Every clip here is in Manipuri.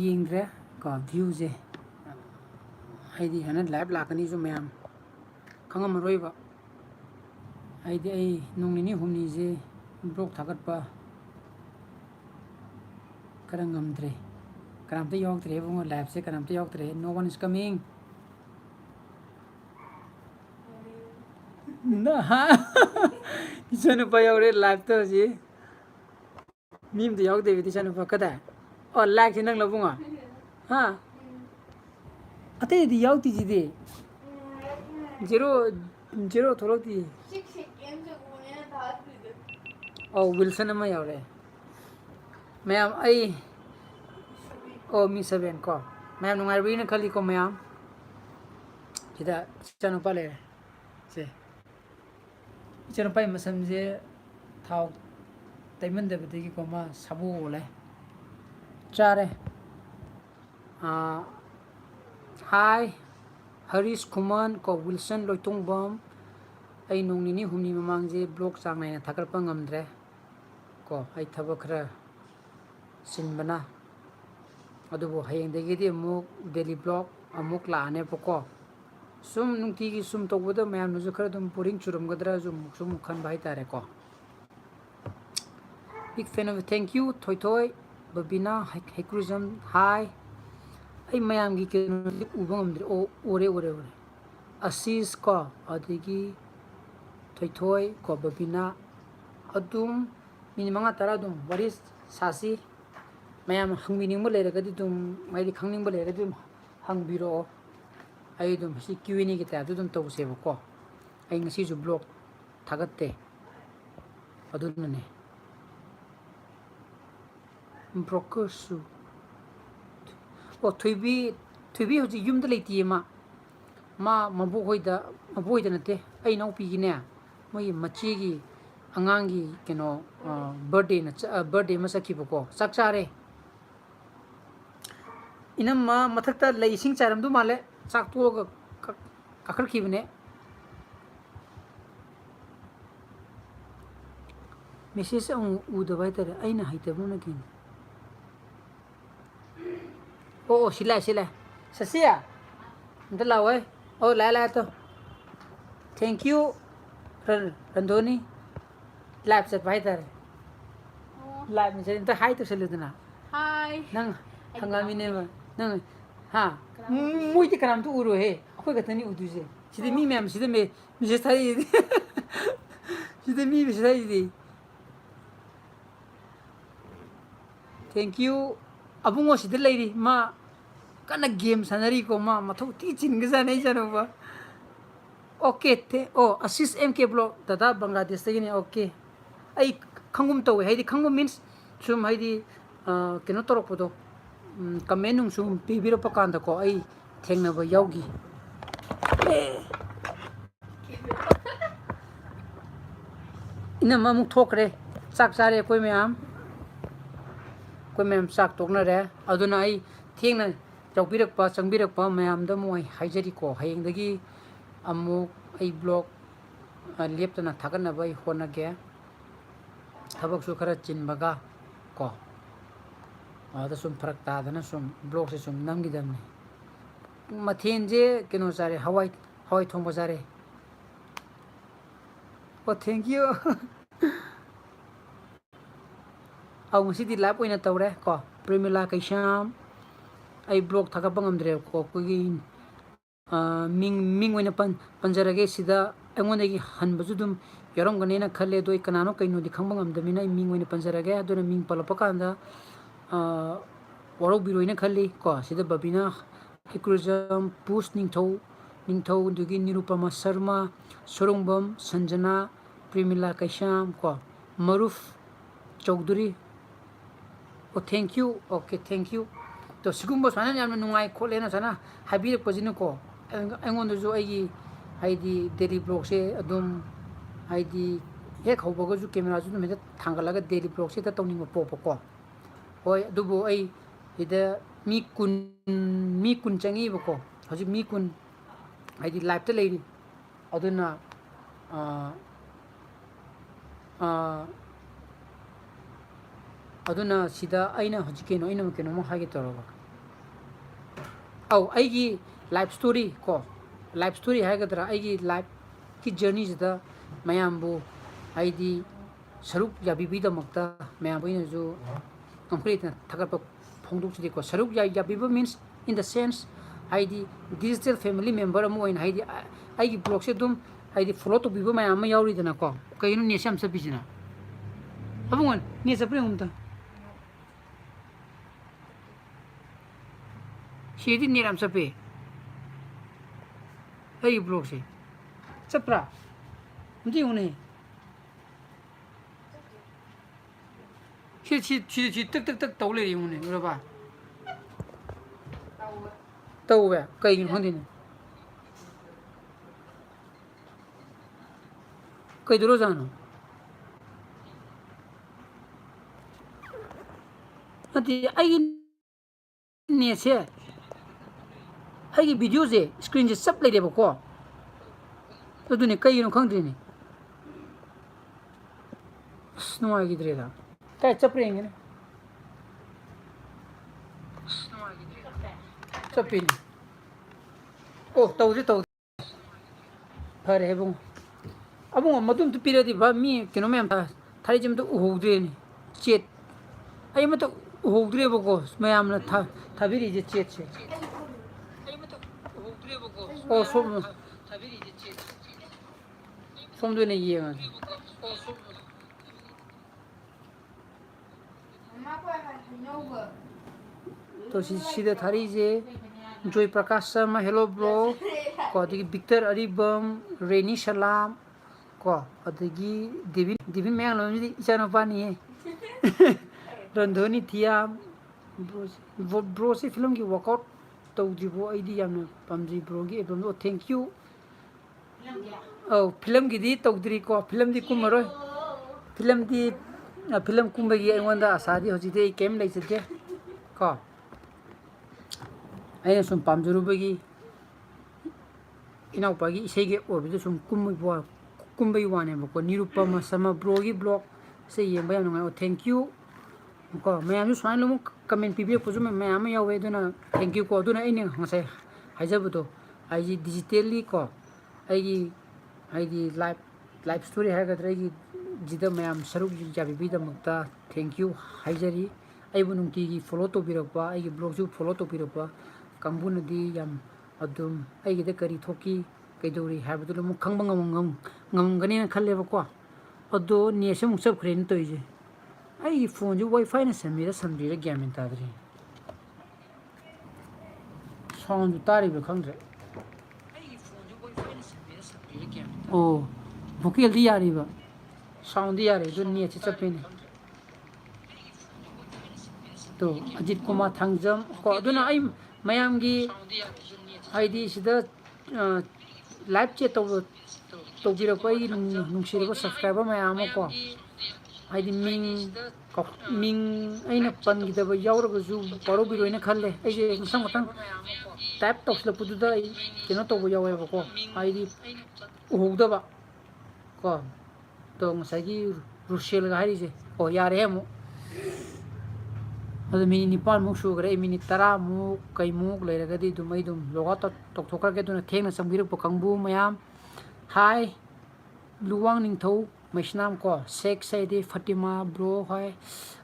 yengre ko view je haidi hana live lakani ju mayam khangam roi ba haidi ai nungni ni humni je blog thagat pa karangam dre karamte yok dre bungo live se karamte yok dre no one is coming na ha isanu pa yore live to ji mim de yok de isanu pa kada oh like nang la bunga ha ate di yok ti ji de zero थोड़ा दी oh Wilson ama yore ma'am आई ओ मी 7 को मैम नुंगाई री ना खली को मैम जिदा चनु पाले से चनु पाई मसम जे थाव तैमन दे बदगी को मा सबु ले चारे हाय हरीश कुमान को विल्सन लोइतोंग बम आई नोंनिनी हुमनी ममांग जे ब्लॉग चांग नायना थाकरपा ngamdre को आई थबक खरा सिनबना अदुबो हयेंदगी अमुक डेली ब्लॉग अमुक लाने पको सुम नुंती की सुम तोबदो मैम नुजु खरा दुम बोरिंग चुरमगदरा सुम खन भाई तारे को big fan of thank you थोय थोय बबिना हेक्रुजम हाय आई मैम की के उबंगमद्रे ओ ओरे असीस को अदगी थोय थोय को बबिना अदुम मिनिमंगा तारा दुम वरिस सासी मैम हंगबिनिंग लेरगदी दुम माइदि खंगनिंग लेरगदी दुम हंगबिरो आई दुम सी क्यूएनी के ता दुम तौसेबको आई ngasi ju blog thagatte adunne broker su o thuibi hoji yumda leiti ma mabu hoida nate ai nau pi gi ne moi machi gi angang gi keno birthday ma sakhi bako sakchare inam ma mathakta leising charam du male chak to kakhal khibne message ang udabai tare aina haitabu na kin oh sila sasia ndala wai oh la to thank you randoni live set bai tare live message ta hi to seludna hi nang hangami ne nang ha mui ti kanam tu uru he akoi gatani udu je side mi mem side me je sai side mi sai di thank you abungo side leiri ma kana game sanari ko ma mathau ti chin ga nei jano ba okay te oh assist mk blog dada bangladesh te ni okay ai khangum to he di khangum means sum hai di keno torok podo comment nung sum pibiro pakanda ko ai thengna ba yaugi ina mamuk thokre sak sare koi myam sak tokna re aduna ai thengna chaupirak pa changbirak pa myam da moi haijari ko hayengdagi amuk ai blog leptana thagana bai hona ge thabak su khara chinbaga ko ada sum farak ta dana sum blog se sum namgi damne mathen je keno sare hawai thongba sare oh thank you au ngasi di live oina tawre ko premila kaisham ai blog thaga bangamdre ko kogi ming oina panjarage sida engondagi hanbaju dum yarom ganena khalle doi kanano kaino di khangbang amdamina ming oina panjarage aduna ming palapakanda warok biroina khalli ko sida babina hikrujam push ningthau dugi nirupama sharma sorongbam sanjana primila kaisham ko maruf chaudhuri oh thank you okay thank you to sigumbo sana yamna nungai kholena sana habir pojino ko engon do ai haidi daily blog se adum haidi hek hobago ju camera ju me thangalaga daily blog se ta tawning po ko hoi dubo ai ida mi kun changi bako hoji mi kun haidi live ta leiri aduna aduna sida aina hojike no ina keno mo hage toroba au aigi life story ko life story hagadra aigi life ki journey jida mayam bu aidi saruk yabibi da makta mayam bu ina jo complete na thagat pa phongduk chidi ko saruk yabibi means in the sense aidi digital family member amu in aidi aigi blog se dum aidi follow to bibo mayam ma yauri dana ko kaino ne sam sa bijina abungan ne sa pre umta shedi ne ram sa pe aigi blog se sapra ndi une chi tak tau le yung ne ura ba tau ba kai ngin hondi ne kai duro jano ati ai ne se ai video je screen je sap le de ba ko to ne kai no khang de ne sno ai gidre da kai chaprengi ne chapini oh tau phare hebung abung madum tu piradi ba mi kino mem thari jim to uhudre ni chet ai ma to uhudre ba ko mayam na thabiri je chet se ai ma to uhudre ba ko oh thabiri je chet som do ne ye ma तो सीधे थारी जे जोई प्रकाश शर्मा हेलो ब्रो को अदगी विक्टर अरिबम रेनी सलाम को अदगी दिबिन मैंग लोन जी इचानो पानी है रंधोनी थिया ब्रो से फिल्म की वर्कआउट तो जीवो आईडी यामने पमजी ब्रो की एल्बम तो थैंक यू ओ फिल्म की दी तो दरी को फिल्म दी कुमरो फिल्म कुंबगी ऐवंदा आसादी होजिदे केम लेजदे को ai sum pamjurubagi inau pagi isege orbidu sum kumbai wane bako nirupama sama brogi blog se yemba yam ngai thank you ko mayam ju swan lu comment pibi puju mayam yawe duna thank you ko duna ine ngasai haijabudo ai digitally ko ai live story hagadra gi jida mayam saruk jabi da mukta thank you haijari ai bunungti gi follow to birakpa ai blog ju follow to birakpa kambun di yam adum ai gide kari thoki kaidori habdu mu khangbang ngam gani na khalle ba ko ado ne se mu sab khren to ije ai phone ju wifi na samira samdira gamin tadri sound ju tari ba khangre ai phone ju wifi na samira samdira gamin oh vocal di yari ba sound di yari ju ne che chapin to ajit kumar thangjam ko aduna ai mayam gi id sida live chat to biro ko ai nungsire ko subscriber mayam ko id ming aina pan gi da ba yaur ga ju paro biro ina khalle ai je sang matang type to sla pudu da ai kino to bo yawe ba ko id uhugda ba ko to ngasai gi rushel ga hari je o yare mo अदु मिनी निपाल मु सुगरे मिनी 10 मु कई मु लेरगदी दुमई दुम लोगा तो टोकथोकर के दुना थेंग संबिर पकंबु मयाम हाय लुवांग निंगथौ मैसनाम को शेख सैदी फातिमा ब्रो हाय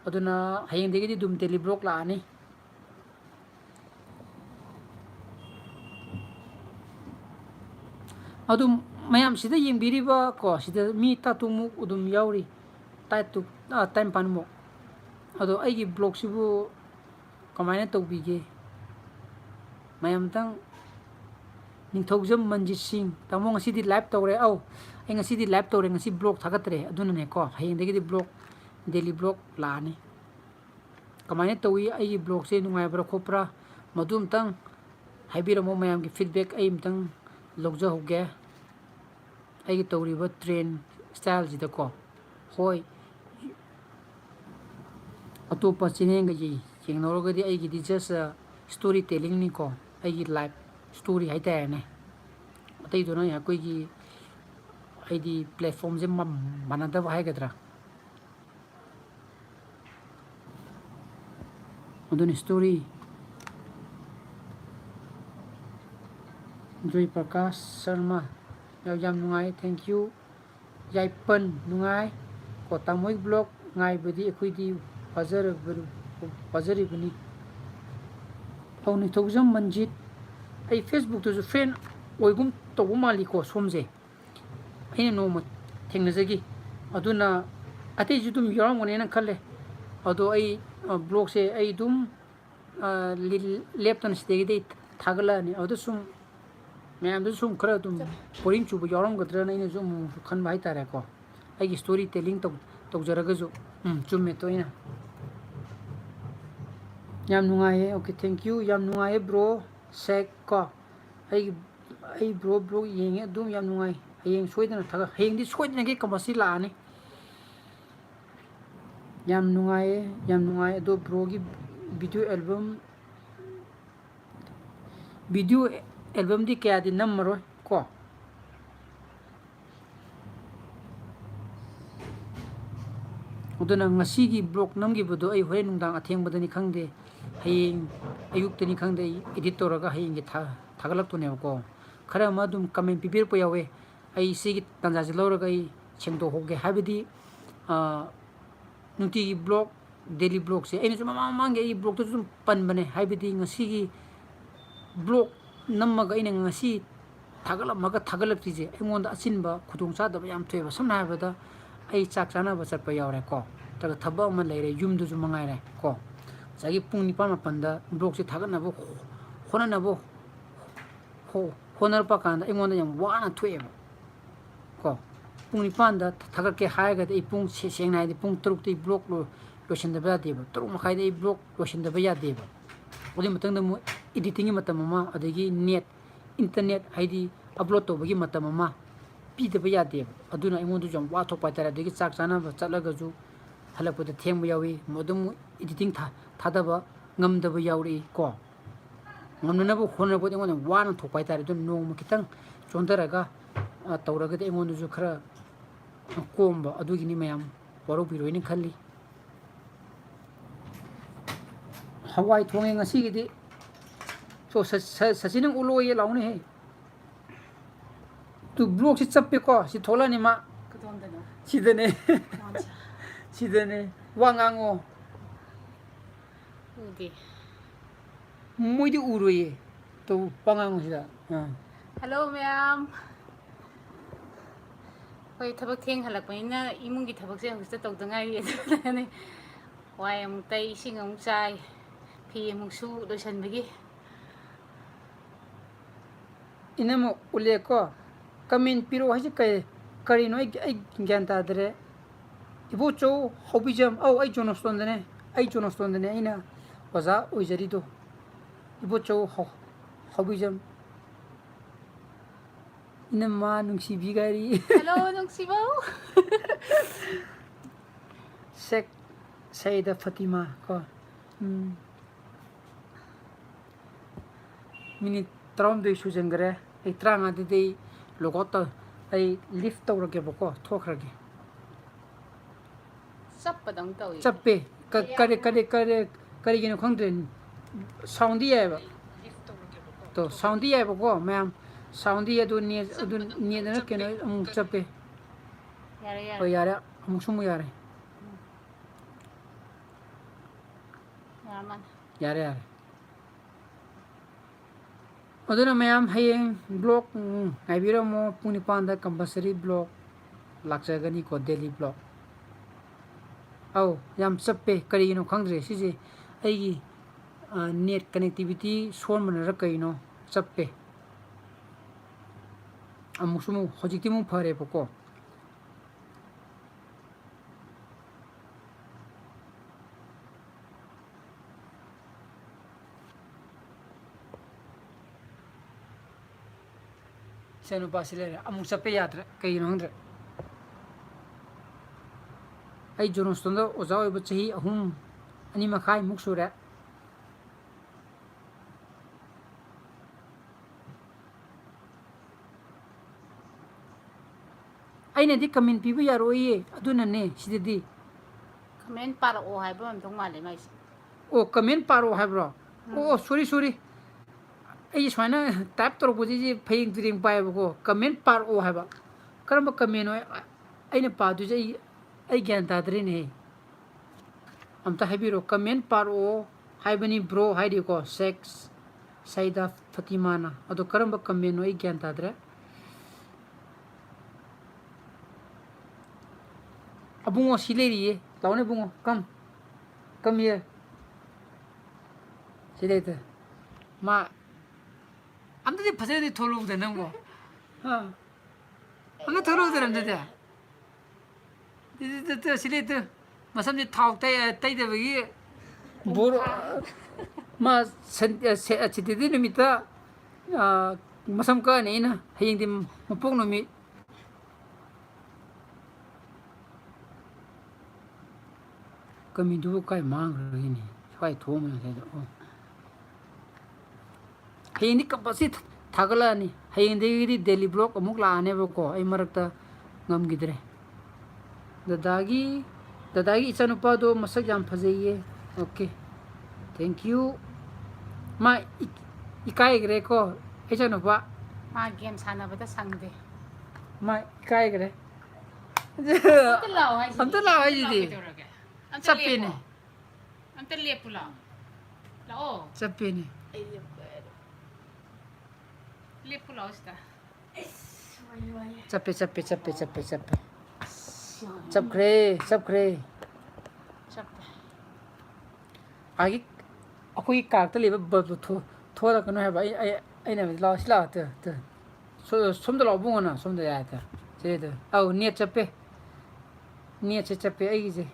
अदुना हयेंग देगी दुम टेली ब्लॉग लानी अदु मयाम सिदा येंबिरिबा को सिदा मी तातुमु उदुम यावरी ताइतु टाइम पानमु अदो आइगी ब्लॉग सिबु कमायना तौबिगे mayam tang ningthojam manjit singh tamo ngasi di live tawre au ai ngasi di live tawre ngasi blog thagatre aduna ne ko hayeng degi di blog daily blog la ni kamaine tawi ai blog se nungai bra khopra madum tang haibira mo mayam gi feedback ai mtang logja hoge ai gi tawri ba train style ji da ko hoi atopa chineng gi jengnoro ga di ai gi di just story telling ni ko ai gi live story hai ta ne atai do na ya koi gi ai di platform je manada ba hai gadra adun story Joy Prakash Sharma yam nungai thank you Yaipan nungai ko tamoi blog ngai badi ekhoi pazaribani Pauni Thojam Manjit ai Facebook to friend oigum tobu mali ko somje aina no thengnajagi aduna ate judum yoram ngone na khalle ado ai blog se ai dum laptop stegi de thagala ni ado sum ma'am तो सुम खरा तुम पोरिंग चुब यारम गद्रा नहीं जो खन भाई तारे को आई स्टोरी टेलिंग तो जरग जो चुम में तो इना याम नुंगाए ओके थैंक यू याम नुंगाए ब्रो सेक को आई ब्रो येंगे दुम याम नुंगाए हयेंग सोइदना थागा हयेंग दि सोइदना के कमसी लाने याम नुंगाए दो ब्रो की वीडियो एल्बम दी क्या दी नंबर को Udhna ngasi gi blog nam gi bodo ai hore nungdang atheng badani khangde hayeng ayuk tani khangde edit toraga hayeng gi thagalak to ne ko khara ma dum comment pipir po yawe ai si gi tanja ji lora gai chengdo hoge habidi nuti gi blog daily blog se ai ma mangi ai blog to sum pan bane habidi ngasi gi blog नम्मगा in ngasi थागलमगा थागलक्तिजे एंगोंदा असिनबा खुदुंचादबा याम थोयबा समना हाबदा आई चाक चानाबा चटपा यावरे को तग थबा अमा लेरे युमदुजु मंगाइरे को जागी पुंग निपान मापनदा ब्लॉग से थागनबो होननबो होनरपा कांदा एंगोंदा याम वाना थोयबा को पुंग निपानदा थागके हायगा दे पुंग सेंगनाइदे पुंग तरुक ति ब्लॉग लोशनदबा देबा तरुक मखाइदे ब्लॉग लोशनदबा यादेबा ओदि मतंग मु एडिटिंग मतमा अदगी नेट इंटरनेट हाइदी अपलोड तोबगी मतमा पीदबा यादे अदुना इमोंदु जम वाथो पाइतार अदगी चाक चाना चलगा जु हलपद थेंब यावी मदम एडिटिंग थादबा ngमदबा यावरी को ngमनबो होनबो एंगोन वाना थो पाइतार दु नोम खितंग चोंदरगा तौरगा दे एंगोंदु जु खरा कोमबा अदुगिनी मयाम परो बिरोइनि खल्ली हवाई थोंगे ngasi gidi so sasinang ulo ye laune he tu blog si chappe ko si thola ni ma sidene wangango ugi muidi uroye to wangango sida hello ma'am hoi thabak theng halak paina imung gi thabak se hosita tawdangai ne wai am tai sing am chai phi amuk su losan bagi inamo ule ko comment piro haji kai kari no ai gyan ta dre ibo cho hobby jam au ai jonoston dene ina waza oijari do ibo cho hobby jam ina ma nungsi bigari hello nungsi bau sek Saida Fatima ko minute tram de sujengre ai tranga de logota ai lift tawrage boko thokrage sappadang tawi chappe kare gino khangde sound ye ba to sound ye boko ma'am sound ye do ni na keno chappe yare o yare sumu yare yaman yare aduna mayam hayeng blog aibira mo puni panda compulsory blog lakjagani ko daily blog au yam chappe kari no khangre sije aigi net connectivity son manara kaino chappe amusumu hojikti mu phare boko senu basile amu chappe yatra kaino hangre ai jonostonda oja oiba chahi ahum ani makhai muksure aina di comment pibu yaroye aduna ne sididi comment para o hai bam dong male mai o comment paro habro oh sorry ai soina type tor bu ji phaying turing pai ba ko comment par o ha ba karam comment oi ai na pa du ji ai gyan ta dre ne amta habiro comment par o hai bani bro hai di ko sex saida fatimana ado karam comment oi gyan ta dre abungo sileri laune bungo come here silete ma amta di phase di tholu de nam go ha amta tholu de ram de de silete masam di thau tai de bagi bor ma chiti di nimita masam ka ne na haying di mapong no mi kami du kai mang ri ni kai thom na de o haying di kapasi thagala ni haying di daily blog amuk la ane ba ko ai marakta ngam gidre dadagi ichanupa do masak jam phajaiye okay thank you ma ikai gre ko ichanupa मा गेम सानबदा संगदे ma ikai gre अंत लाओ है हम तो लाओ है दीदी चप्पे ने अंत ले पुला लाओ चप्पे ने ले पुला उसका चप्पे चप खरे आगे अखोई कागत लेबा बब थोड़ा कनो है भाई ai na la sila te so som da la bunga na som da ya ta se de au net chape ai je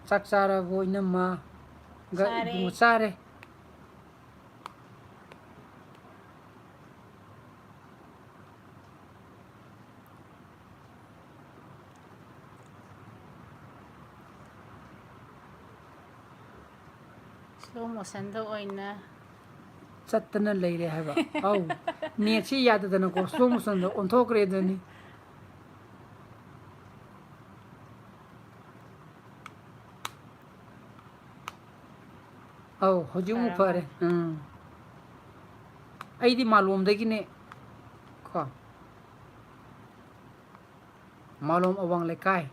sak sara go ina ma ga bu sare slow motion दो ओइना चत्तना लेरे हैबा औ नेट से याद दना को स्लो मोशन दो ओंथोकरे दनी औ हजु फरे आइदी मालूम दगी ने को मालूम अवंग लेकाय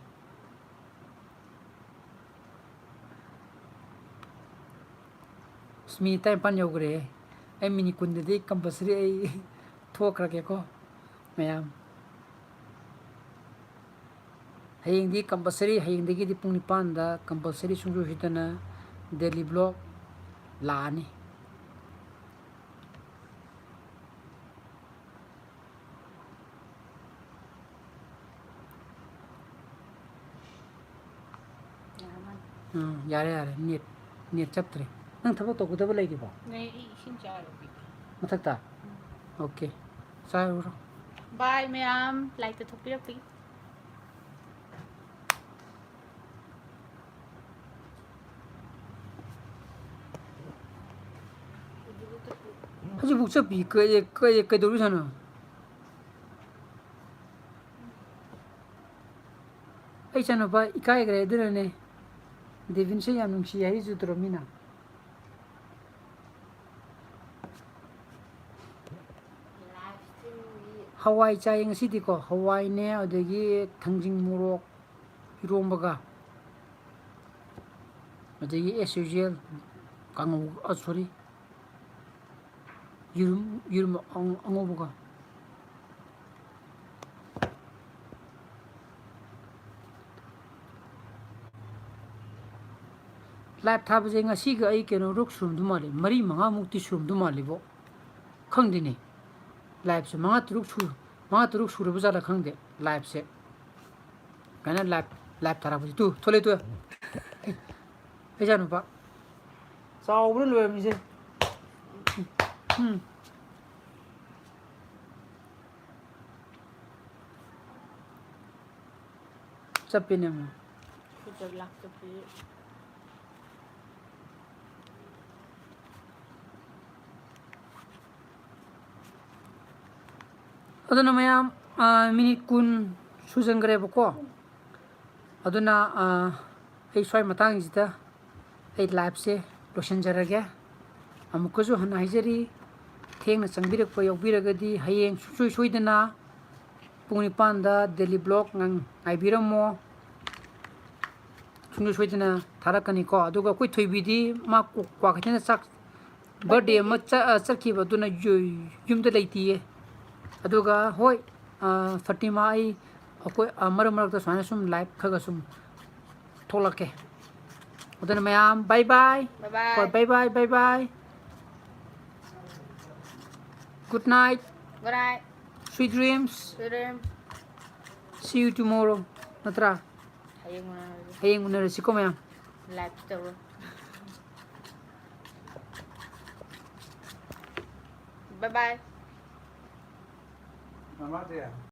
स्मी टाइम पान योगरे ai mini kunde de compulsory ai thokra ke ko mayam haying di compulsory haying de di pung ni pan da compulsory sungju hitana daily blog la ni yare net chaptre nang thabo to gudaba lai di ba नहीं इशिन चारोगी mathakta okay sai ro bye ma'am like तो थोपी रखी haji bukcha bi ke doru sana ai chana ba ikai gre dira ne devin se yam nungsi yari jutro mina Hawaii chai ngasi di ko Hawaii ne adagi thangjing murok irombaga adagi as usual kangu sorry yurum angobuga live thab je ngasi ga ai keno ruk sum du mali mari manga mukti sum du mali bo khangdini live se manga turuk sur bu jala khangde live se kana live thara bu tu thole tu e janu ba saw bu lo mi se chapine mo जब लग तो फिर aduna mayam minute kun sujangre bako aduna ai swai matang jita ꯑꯩ ꯂꯥꯏꯐꯁꯦ ꯂꯣꯏꯁꯤꯟꯖꯔꯒꯦ ꯑꯃꯨꯛꯀꯁꯨ ꯍꯟꯅ ꯍꯥꯏꯖꯔꯤ ꯊꯦꯡꯅ ꯆꯪꯕꯤꯔꯛꯄ ꯌꯥꯎꯕꯤꯔꯒꯗꯤ ꯍꯌꯦꯡ ꯁꯨꯡꯁꯣꯏ ꯁꯣꯏꯗꯅ ꯄꯨꯡ 9ꯗ ꯗꯦꯂꯤ ꯕ꯭ꯂꯣꯛ ꯉꯥꯏꯕꯤꯔꯝꯃꯣ ꯁꯨꯡꯁꯣꯏ ꯁꯣꯏꯗꯅ ꯊꯥꯔꯛꯀꯅꯤꯀꯣ ꯑꯗꯨꯒ ꯑꯩꯈꯣꯏ ꯊꯣꯏꯕꯤꯗꯤ ꯃꯥ ꯀ꯭ꯋꯥꯀꯩꯊꯦꯜꯗ ꯆꯥꯛ ꯕꯔꯊꯗꯦ ꯑꯃ ꯆꯠꯈꯤꯕ ꯑꯗꯨꯅ ꯌꯨꯝꯗ ꯂꯩꯇꯤꯌꯦ ꯑꯗꯨꯒ ꯍꯣꯏ ꯐꯇꯤꯃꯥ ꯑꯩ ꯑꯩꯈꯣꯏ ꯃꯔꯛ ꯃꯔꯛꯇ ꯁꯨꯃꯥꯏꯅ ꯁꯨꯝ ꯂꯥꯏꯚ ꯈꯔ ꯁꯨꯝ ꯊꯣꯛꯂꯛꯀꯦ ꯑꯗꯨꯅ ꯃꯌꯥꯝ ꯕꯥꯏ ꯕꯥꯏ Bye ꯀꯣ bye. By by by by Good night, Good night. sweet dreams. Good dream. See you tomorrow. Natra, Hayang mo na hayeng unarasi ko maya. live to. Bye bye. Mama dia.